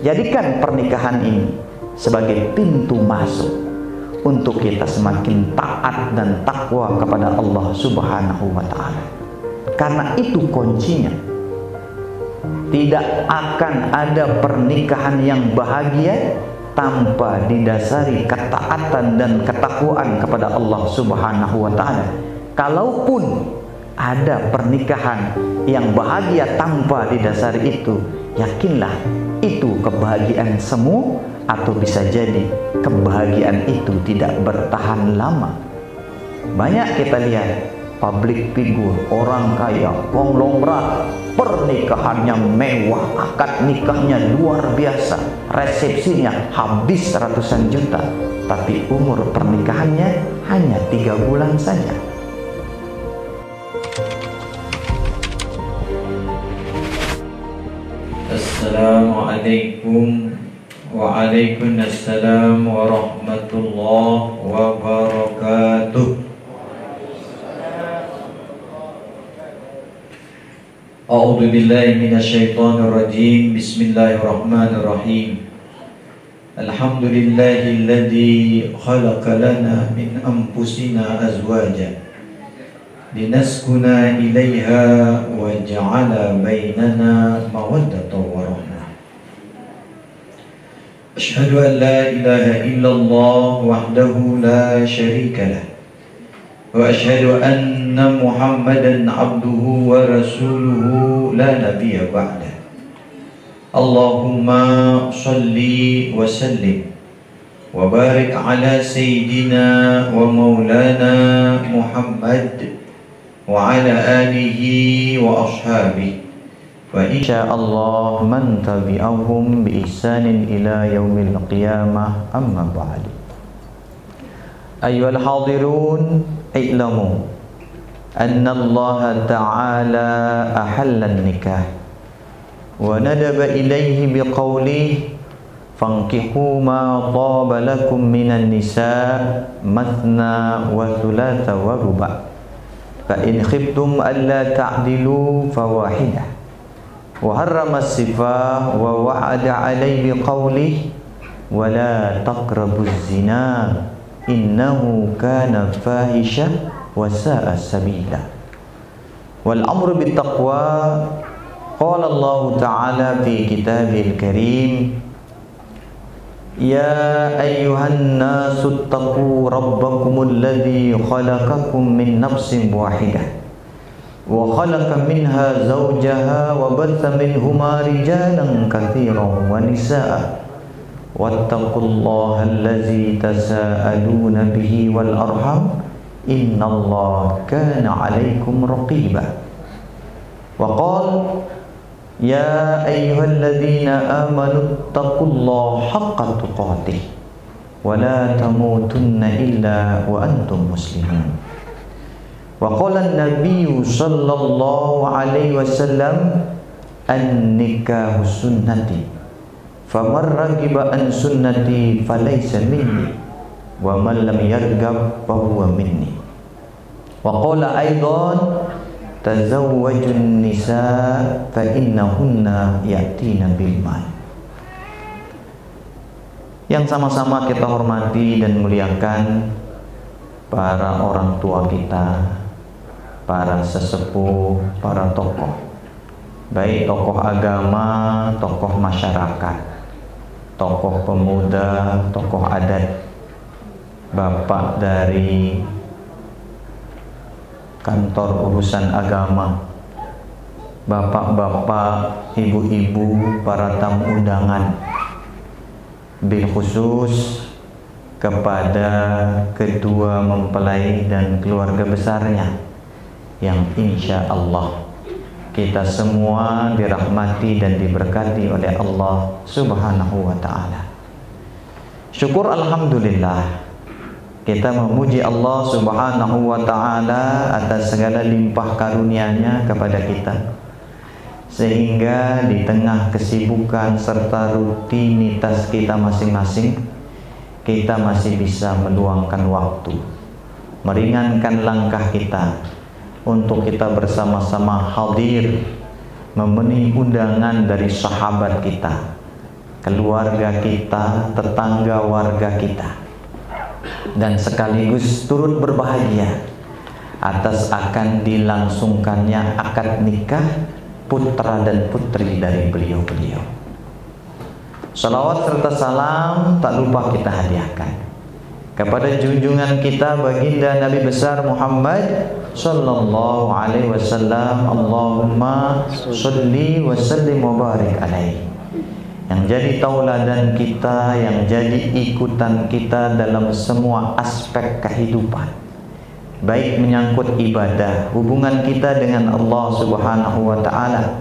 Jadikan pernikahan ini sebagai pintu masuk untuk kita semakin taat dan takwa kepada Allah Subhanahu wa Ta'ala. Karena itu kuncinya. Tidak akan ada pernikahan yang bahagia tanpa didasari ketaatan dan ketakwaan kepada Allah Subhanahu wa Ta'ala. Kalaupun ada pernikahan yang bahagia tanpa didasari itu, yakinlah itu kebahagiaan semu, atau bisa jadi kebahagiaan itu tidak bertahan lama. Banyak kita lihat public figure, orang kaya, konglomerat, pernikahannya mewah, akad nikahnya luar biasa, resepsinya habis ratusan juta, tapi umur pernikahannya hanya 3 bulan saja. Assalamualaikum Waalaikumsalam warahmatullahi wabarakatuh. A'udzu billahi minasyaitonir rajim. Bismillahirrahmanirrahim. Alhamdulillahilladzi khalaqa lana min anfusina azwajan linaskuna ilaiha wa ja'ala bainana mawaddatan wa rahmah. Asyhadu an la ilaha illallah wahdahu la syarika lah, wa asyhadu anna Muhammadan abduhu wa rasuluhu la nabiyya ba'dah. Allahumma salli wa sallim wa barik ala sayyidina wa maulana Muhammad wa ala alihi wa ashabihi wa insyaallah man tabi'ahum bi ihsanin ila yaumil qiyamah, amma ba'du. Ayyuhal hadirun, i'lamu anna Allah ta'ala ahalla an-nikah wa nadaba ilayhi biqawlihi fankihu ma taba lakum minan nisa mathna wa thulatha wa ruba' fa in khiftum alla ta'dilu fawahidah. Wa harrama as-sifah wa wa'ada alayhi biqawlihi wa la taqrabuz zina innahu kana fahisha wa sa'a sabila. Wal amru bittaqwa, qala Allah ta'ala fi kitabil karim, ya ayyuhan nasu attaqu rabbakumul ladzi khalaqakum min nafsin wahidah wa khalaqa minha zawjaha wa batha minhuma rijalan katsiran wa nisaa wattaqullaha allazi tasaaluna bihi wal arham innallaha kana 'alaikum raqiba. Wa qala ya ayyuhalladzina amanu taqullaha haqqa tuqatih wa la tamutunna illa wa antum muslimun. Wa qala an-nabiyyu sallallahu alaihi wasallam an-nikahu sunnati faman ragiba an sunnati falaysa minni wa man lam yarghab fa huwa minni. Wa qala aidan tazawwajun nisa fa innahunna ya'tina bil mal. Yang sama-sama kita hormati dan muliakan para orang tua kita, para sesepuh, para tokoh, baik tokoh agama, tokoh masyarakat, tokoh pemuda, tokoh adat, bapak dari kantor urusan agama, bapak-bapak, ibu-ibu, para tamu undangan, bil khusus kepada kedua mempelai dan keluarga besarnya yang insya Allah kita semua dirahmati dan diberkati oleh Allah Subhanahu wa Ta'ala. Syukur alhamdulillah, kita memuji Allah Subhanahu wa Ta'ala atas segala limpah karunia-Nya kepada kita, sehingga di tengah kesibukan serta rutinitas kita masing-masing, kita masih bisa meluangkan waktu, meringankan langkah kita untuk kita bersama-sama hadir memenuhi undangan dari sahabat kita, keluarga kita, tetangga warga kita, dan sekaligus turut berbahagia atas akan dilangsungkannya akad nikah putra dan putri dari beliau-beliau. Salawat serta salam tak lupa kita hadiahkan kepada junjungan kita baginda Nabi besar Muhammad sallallahu alaihi wasallam. Allahumma sholli wa sallim wa barik alaihi, yang jadi tauladan kita, yang jadi ikutan kita dalam semua aspek kehidupan, baik menyangkut ibadah, hubungan kita dengan Allah Subhanahu wa taala,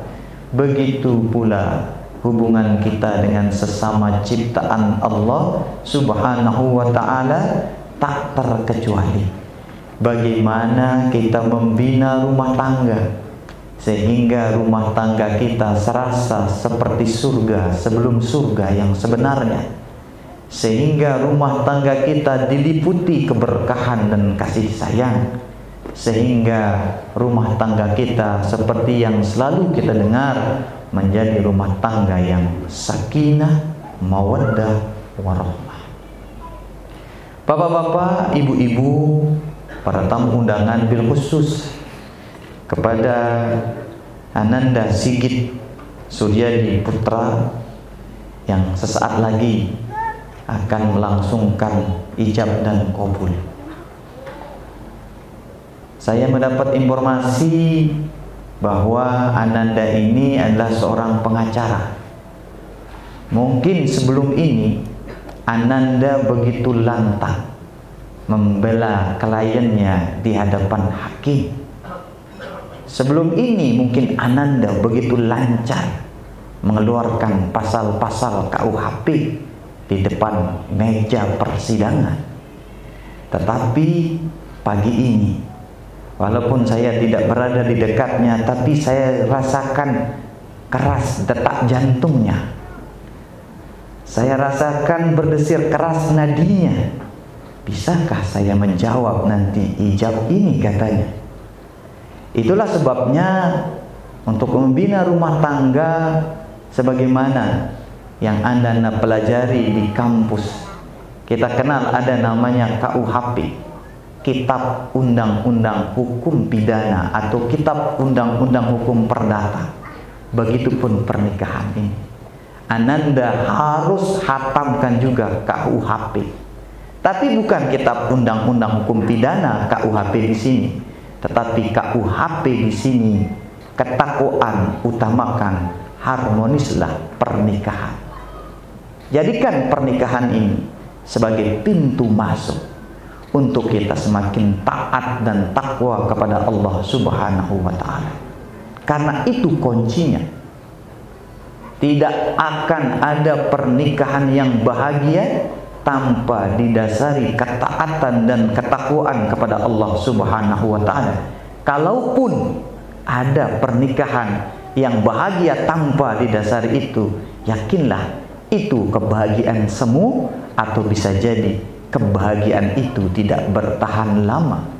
begitu pula hubungan kita dengan sesama ciptaan Allah Subhanahu wa taala, tak terkecuali bagaimana kita membina rumah tangga sehingga rumah tangga kita serasa seperti surga sebelum surga yang sebenarnya, sehingga rumah tangga kita diliputi keberkahan dan kasih sayang, sehingga rumah tangga kita seperti yang selalu kita dengar, menjadi rumah tangga yang sakinah, mawaddah, warahmah. Bapak-bapak, ibu-ibu, para tamu undangan, bil khusus kepada Ananda Sigit Suryadi Putra yang sesaat lagi akan melangsungkan ijab dan qabul. Saya mendapat informasi bahwa Ananda ini adalah seorang pengacara. Mungkin sebelum ini Ananda begitu lantang membela kliennya di hadapan hakim. Sebelum ini mungkin Ananda begitu lancar mengeluarkan pasal-pasal KUHP di depan meja persidangan. Tetapi pagi ini, walaupun saya tidak berada di dekatnya, tapi saya rasakan keras detak jantungnya. Saya rasakan berdesir keras nadinya. Bisakah saya menjawab nanti ijab ini, katanya. Itulah sebabnya untuk membina rumah tangga sebagaimana yang Anda pelajari di kampus, kita kenal ada namanya KUHP, Kitab Undang-Undang Hukum Pidana atau Kitab Undang-Undang Hukum Perdata. Begitupun pernikahan ini, Ananda harus hatamkan juga KUHP. Tapi bukan Kitab Undang-Undang Hukum Pidana KUHP di sini, tetapi KUHP di sini ketakwaan utamakan, harmonislah pernikahan. Jadikan pernikahan ini sebagai pintu masuk untuk kita semakin taat dan takwa kepada Allah Subhanahu wa taala. Karena itu kuncinya. Tidak akan ada pernikahan yang bahagia tanpa didasari ketaatan dan ketakwaan kepada Allah Subhanahu wa taala. Kalaupun ada pernikahan yang bahagia tanpa didasari itu, yakinlah itu kebahagiaan semu, atau bisa jadi kebahagiaan itu tidak bertahan lama.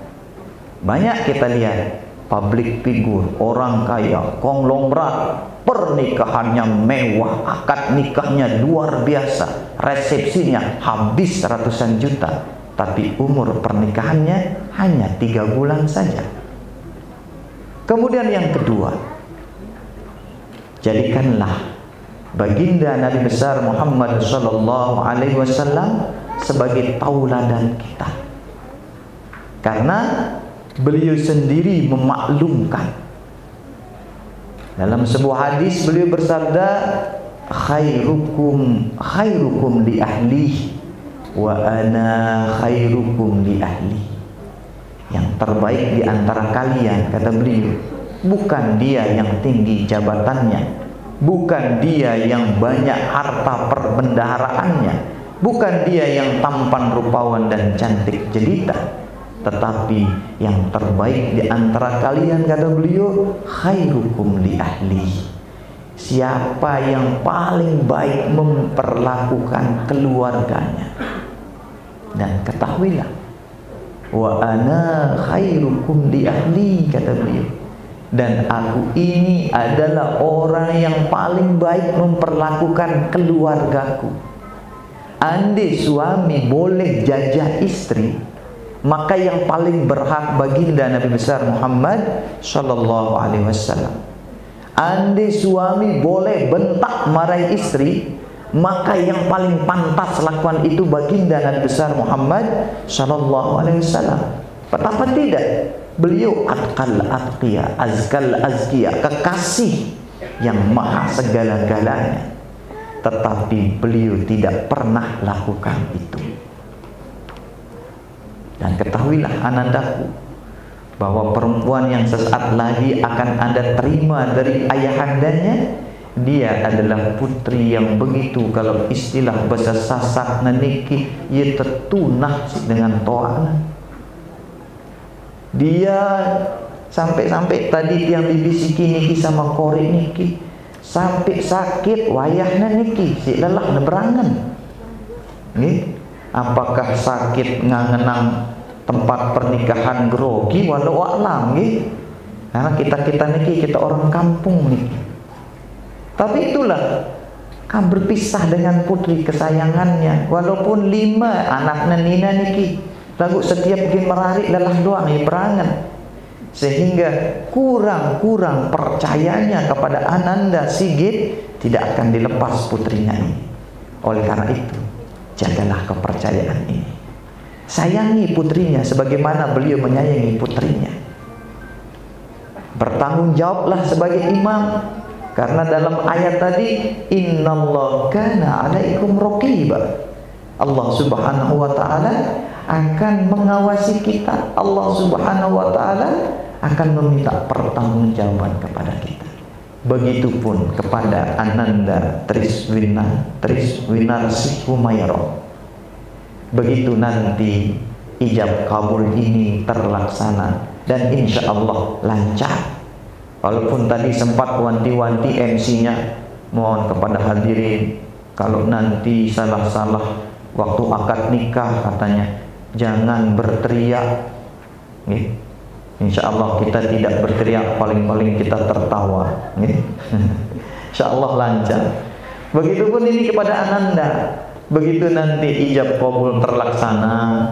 Banyak kita lihat public figure, orang kaya, konglomerat, pernikahannya mewah, akad nikahnya luar biasa, resepsinya habis ratusan juta, tapi umur pernikahannya hanya 3 bulan saja. Kemudian yang kedua, jadikanlah baginda Nabi besar Muhammad sallallahu alaihi wasallam sebagai tauladan kita. Karena beliau sendiri memaklumkan. Dalam sebuah hadis beliau bersabda, khairukum li ahli wa ana khairukum li ahli. Yang terbaik di antara kalian, kata beliau, bukan dia yang tinggi jabatannya, bukan dia yang banyak harta perbendaharaannya, bukan dia yang tampan rupawan dan cantik jelita, tetapi yang terbaik di antara kalian, kata beliau, khairukum li ahli. Siapa yang paling baik memperlakukan keluarganya. Dan ketahuilah, wa ana khairukum li ahli, kata beliau, dan aku ini adalah orang yang paling baik memperlakukan keluargaku. Andai suami boleh jajah istri, maka yang paling berhak baginda Nabi besar Muhammad sallallahu alaihi wasallam. Andai suami boleh bentak marahi istri, maka yang paling pantas lakukan itu baginda Nabi besar Muhammad sallallahu alaihi wasallam. Betapa tidak? Beliau atqal atqiya, azkal azkiya, kekasih yang maha segala-galanya. Tetapi beliau tidak pernah lakukan itu. Dan ketahuilah anandaku, bahwa perempuan yang sesaat lagi akan Anda terima dari ayahandanya, dia adalah putri yang begitu, kalau istilah bahasa Sasak naniki, ia tertunah dengan to'ana. Dia sampai-sampai tadi yang dibisiki niki sama korek niki, sampai sakit wayahna niki, si lelah neberangan. Nih, apakah sakit ngangenang tempat pernikahan grogi walau alam nggih? Karena kita niki kita orang kampung niki. Tapi itulah kan berpisah dengan putri kesayangannya, walaupun 5 anaknya Nina niki. Lagu setiap bikin merarik lelah doang ya berangan, sehingga kurang percayanya kepada Ananda Sigit, tidak akan dilepas putrinya ini. Oleh karena itu, jagalah kepercayaan ini. Sayangi putrinya sebagaimana beliau menyayangi putrinya. Bertanggung jawablah sebagai imam, karena dalam ayat tadi, innallaha kana 'alaikum raqiba. Allah Subhanahu wa taala akan mengawasi kita. Allah Subhanahu wa taala akan meminta pertanggungjawaban kepada kita. Begitupun kepada Ananda Triswinarsi Humayro. Begitu nanti ijab kabul ini terlaksana dan insya Allah lancar. Walaupun tadi sempat wanti-wanti MC-nya, mohon kepada hadirin, kalau nanti salah-salah waktu akad nikah katanya jangan berteriak. Insya Allah kita tidak berteriak, paling-paling kita tertawa. Insya Allah lancar. Begitupun ini kepada Ananda. Begitu nanti ijab kabul terlaksana,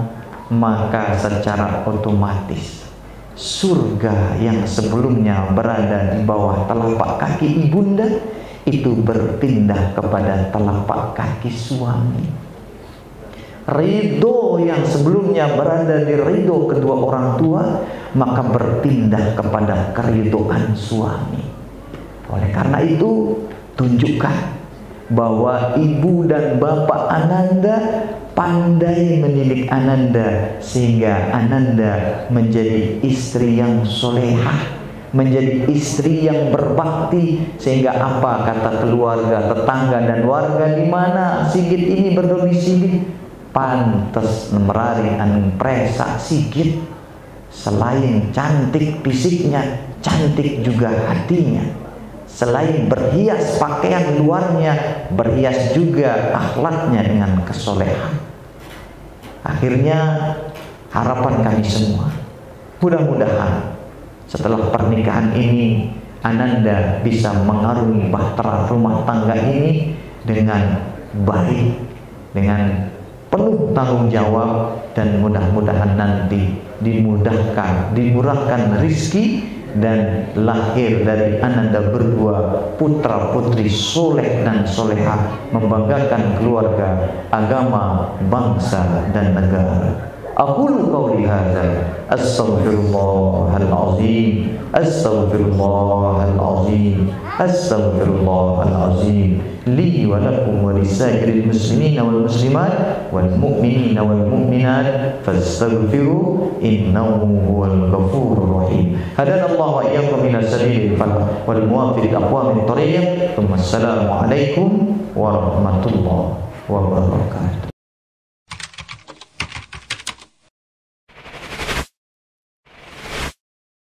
maka secara otomatis surga yang sebelumnya berada di bawah telapak kaki ibunda itu berpindah kepada telapak kaki suami. Ridho yang sebelumnya berada di ridho kedua orang tua, maka berpindah kepada keridhaan suami. Oleh karena itu, tunjukkan bahwa ibu dan bapak Ananda pandai mendidik Ananda, sehingga Ananda menjadi istri yang solehah, menjadi istri yang berbakti, sehingga apa kata keluarga, tetangga dan warga di mana Sigit ini berdomisili, pantes merari anu presa Sigit. Selain cantik fisiknya, cantik juga hatinya. Selain berhias pakaian luarnya, berhias juga akhlaknya dengan kesolehan. Akhirnya harapan kami semua, mudah-mudahan setelah pernikahan ini Ananda bisa mengarungi bahtera rumah tangga ini dengan baik, dengan penuh tanggung jawab, dan mudah-mudahan nanti dimurahkan rizki dan lahir dari Ananda berdua putra putri soleh dan solehah, membanggakan keluarga, agama, bangsa dan negara. Aqulu qawli hadza astaghfirullahal azim, astaghfirullahal azim, astaghfirullahal azim li wa lakum wa lisairil muslimina wal muslimat wal mu'minina wal mu'minat fastaghfiru innahu huwal ghafurur rahim. Hadanallahu wa iyyakum ila sabilil falah wal muwaffiq aqwamit thariq. Assalamu alaikum warahmatullahi wabarakatuh.